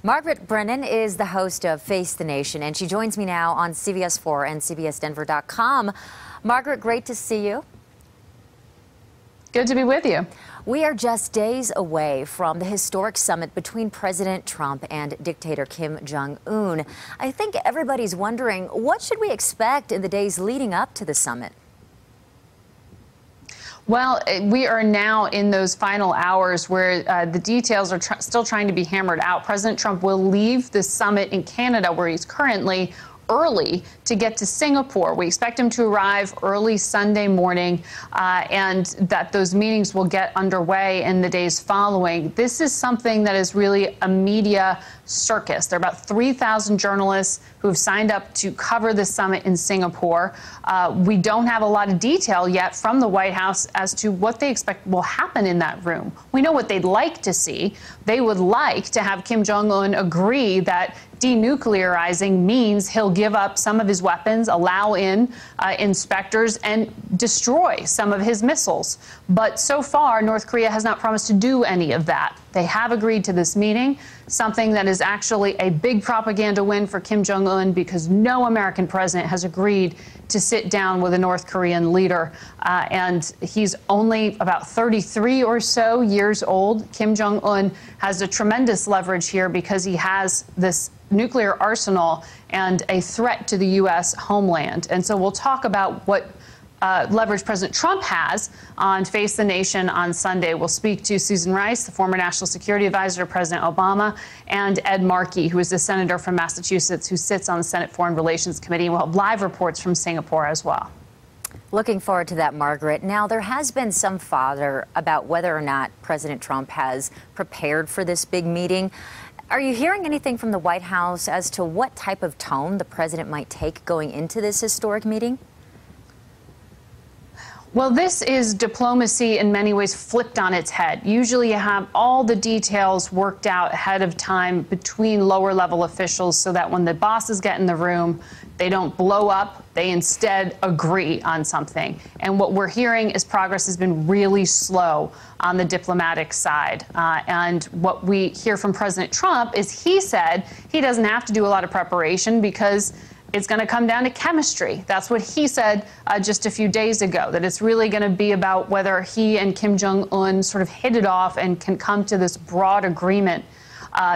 Margaret Brennan is the host of Face the Nation, and she joins me now on CBS 4 and CBSDenver.com. Margaret, great to see you. Good to be with you. We are just days away from the historic summit between President Trump and dictator Kim Jong-un. I think everybody's wondering, what should we expect in the days leading up to the summit? Well, we are now in those final hours where the details are still trying to be hammered out. President Trump will leave the summit in Canada, where he's currently, early to get to Singapore. We expect him to arrive early Sunday morning, and that those meetings will get underway in the days following. This is something that is really a media circus. There are about 3,000 journalists who have signed up to cover the summit in Singapore. We don't have a lot of detail yet from the White House as to what they expect will happen in that room. We know what they'd like to see. They would like to have Kim Jong-un agree that denuclearizing means he'll give up some of his weapons, allow in inspectors, and destroy some of his missiles. But so far, North Korea has not promised to do any of that. They have agreed to this meeting, something that is actually a big propaganda win for Kim Jong-un, because no American president has agreed to sit down with a North Korean leader. And he's only about 33 or so years old. Kim Jong-un has a tremendous leverage here because he has this nuclear arsenal and a threat to the U.S. homeland. And so we'll talk about what leverage President Trump has on Face the Nation on Sunday. We'll speak to Susan Rice, the former National Security Advisor to President Obama, and Ed Markey, who is the senator from Massachusetts who sits on the Senate Foreign Relations Committee. And we'll have live reports from Singapore as well. Looking forward to that, Margaret. Now, there has been some fodder about whether or not President Trump has prepared for this big meeting. Are you hearing anything from the White House as to what type of tone the president might take going into this historic meeting? Well, this is diplomacy in many ways flipped on its head. Usually you have all the details worked out ahead of time between lower level officials so that when the bosses get in the room, they don't blow up. They instead agree on something. And what we're hearing is progress has been really slow on the diplomatic side. And what we hear from President Trump is he said he doesn't have to do a lot of preparation because it's going to come down to chemistry. That's what he said just a few days ago, that it's really going to be about whether he and Kim Jong-un sort of hit it off and can come to this broad agreement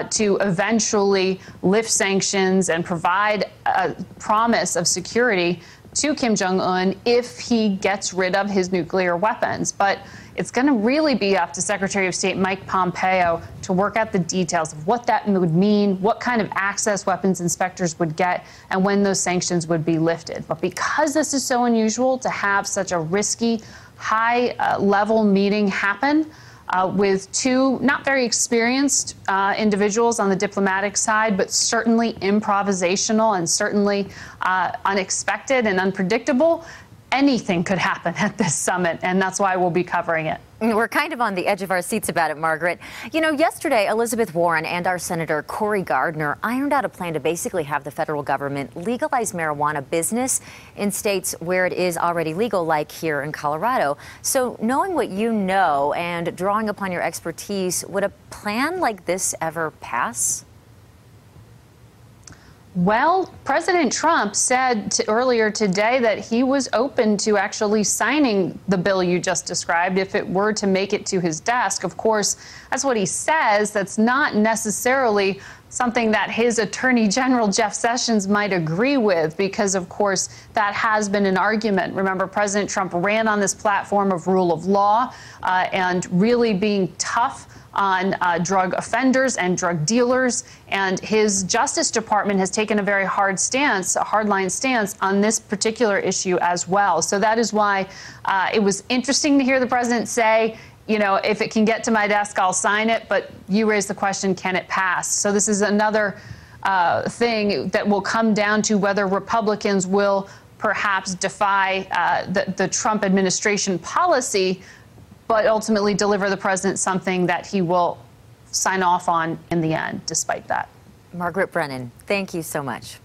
to eventually lift sanctions and provide a promise of security to Kim Jong-un if he gets rid of his nuclear weapons. But it's going to really be up to Secretary of State Mike Pompeo to work out the details of what that would mean, what kind of access weapons inspectors would get, and when those sanctions would be lifted. But because this is so unusual to have such a risky, high-level meeting happen, with two not very experienced individuals on the diplomatic side, but certainly improvisational and certainly unexpected and unpredictable, anything could happen at this summit, and that's why we'll be covering it. We're kind of on the edge of our seats about it, Margaret. You know, yesterday, Elizabeth Warren and our Senator Cory Gardner ironed out a plan to basically have the federal government legalize marijuana business in states where it is already legal, like here in Colorado. So knowing what you know and drawing upon your expertise, would a plan like this ever pass? Well, President Trump said earlier today that he was open to actually signing the bill you just described if it were to make it to his desk. Of course, that's what he says. That's not necessarily something that his Attorney General, Jeff Sessions, might agree with, because, of course, that has been an argument. Remember, President Trump ran on this platform of rule of law and really being tough on drug offenders and drug dealers, and his Justice Department has taken a very hard stance, a hardline stance on this particular issue as well. So that is why it was interesting to hear the president say, you know, if it can get to my desk, I'll sign it. But you raised the question, can it pass? So this is another thing that will come down to whether Republicans will perhaps defy the Trump administration policy, but ultimately deliver the president something that he will sign off on in the end, despite that. Margaret Brennan, thank you so much.